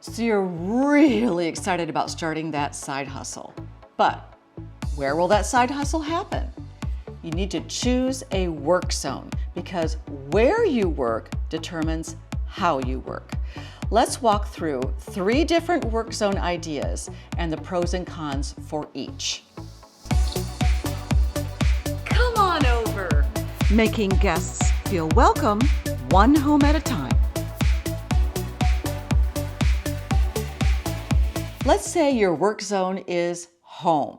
So you're really excited about starting that side hustle. But where will that side hustle happen? You need to choose a work zone because where you work determines how you work. Let's walk through 3 different work zone ideas and the pros and cons for each. Come on over. Making guests feel welcome, one home at a time. Let's say your work zone is home.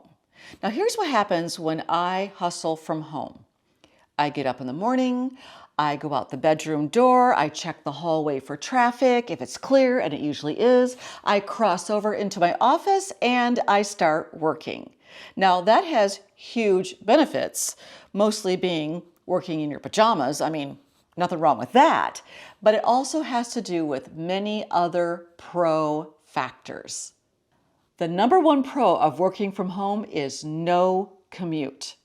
Now here's what happens when I hustle from home. I get up in the morning, I go out the bedroom door, I check the hallway for traffic. If it's clear, and it usually is, I cross over into my office and I start working. Now that has huge benefits, mostly being working in your pajamas. I mean, nothing wrong with that, but it also has to do with many other pro factors. The number 1 pro of working from home is no commute.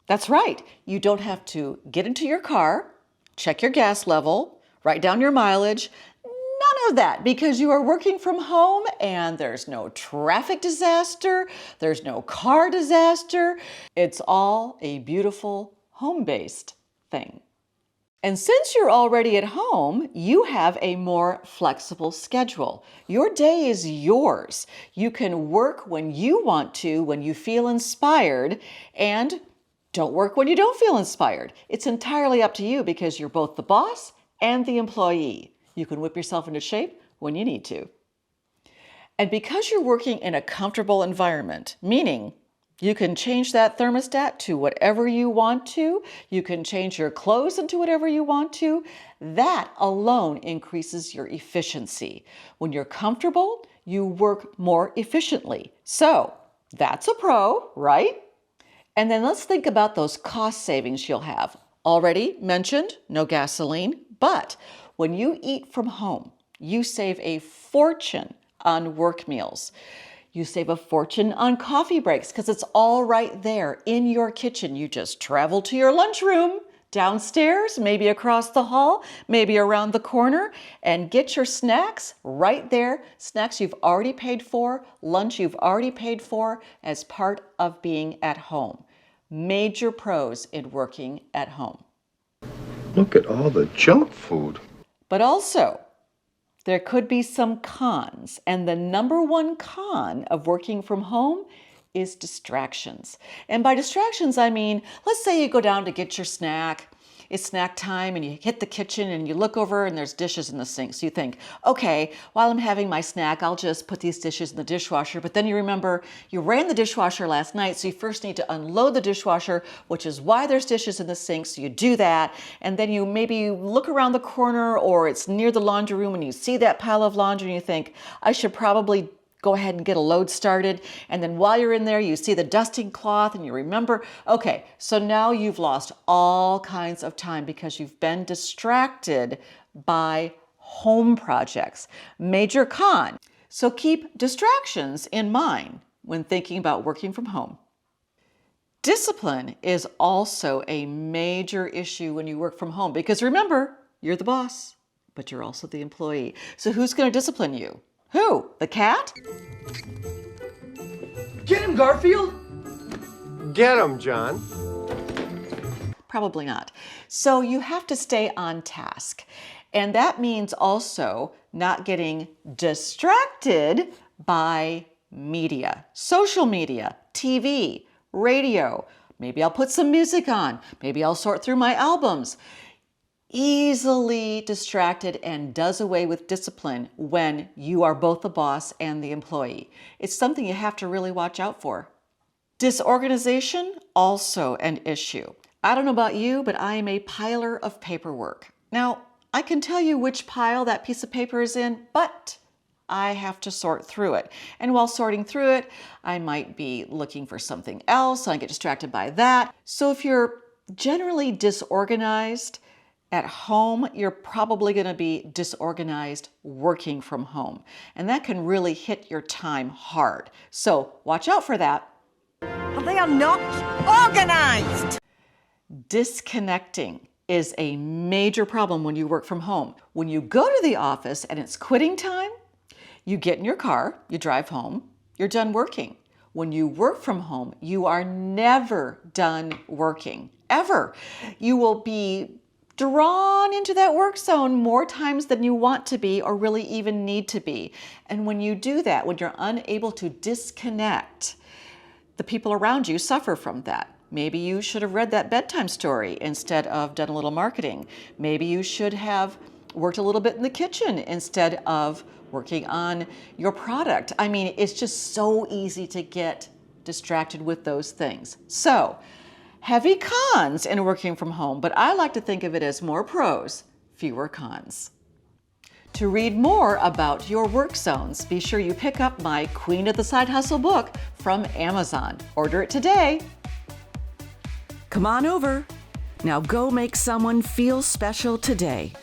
That's right. You don't have to get into your car, check your gas level, write down your mileage. None of that because you are working from home and there's no traffic disaster, there's no car disaster. It's all a beautiful home-based thing. And since you're already at home, you have a more flexible schedule. Your day is yours. You can work when you want to, when you feel inspired, and don't work when you don't feel inspired. It's entirely up to you because you're both the boss and the employee. You can whip yourself into shape when you need to. And because you're working in a comfortable environment, meaning you can change that thermostat to whatever you want to. You can change your clothes into whatever you want to. That alone increases your efficiency. When you're comfortable, you work more efficiently. So that's a pro, right? And then let's think about those cost savings you'll have. Already mentioned, no gasoline, but when you eat from home, you save a fortune on work meals. You save a fortune on coffee breaks because it's all right there in your kitchen. You just travel to your lunchroom downstairs, maybe across the hall, maybe around the corner, and get your snacks right there. Snacks you've already paid for, lunch you've already paid for as part of being at home. Major pros in working at home. Look at all the junk food. But also, there could be some cons, and the number 1 con of working from home is distractions. And by distractions, I mean, let's say you go down to get your snack. It's snack time and you hit the kitchen and you look over and there's dishes in the sink. So you think, okay, while I'm having my snack, I'll just put these dishes in the dishwasher. But then you remember you ran the dishwasher last night, so you first need to unload the dishwasher, which is why there's dishes in the sink. So you do that. And then you maybe look around the corner or it's near the laundry room and you see that pile of laundry and you think, I should probably go ahead and get a load started. And then while you're in there, you see the dusting cloth and you remember, okay, so now you've lost all kinds of time because you've been distracted by home projects. Major con. So keep distractions in mind when thinking about working from home. Discipline is also a major issue when you work from home because remember, you're the boss, but you're also the employee. So who's going to discipline you? Who? The cat? Get him, Garfield! Get 'em, John. Probably not. So you have to stay on task. And that means also not getting distracted by media, social media, TV, radio. Maybe I'll put some music on. Maybe I'll sort through my albums. Easily distracted and does away with discipline when you are both the boss and the employee. It's something you have to really watch out for. Disorganization, also an issue. I don't know about you, but I am a piler of paperwork. Now, I can tell you which pile that piece of paper is in, but I have to sort through it. And while sorting through it, I might be looking for something else. I get distracted by that. So if you're generally disorganized, at home, you're probably going to be disorganized working from home. And that can really hit your time hard. So watch out for that. They are not organized. Disconnecting is a major problem when you work from home. When you go to the office and it's quitting time, You get in your car, you drive home, you're done working. When you work from home, you are never done working, ever. You will be drawn into that work zone more times than you want to be or really even need to be. And when you do that, when you're unable to disconnect, the people around you suffer from that. Maybe you should have read that bedtime story instead of done a little marketing. Maybe you should have worked a little bit in the kitchen instead of working on your product. I mean, it's just so easy to get distracted with those things. So, heavy cons in working from home, but I like to think of it as more pros, fewer cons. To read more about your work zones, be sure you pick up my Queen of the Side Hustle book from Amazon. Order it today. Come on over. Now go make someone feel special today.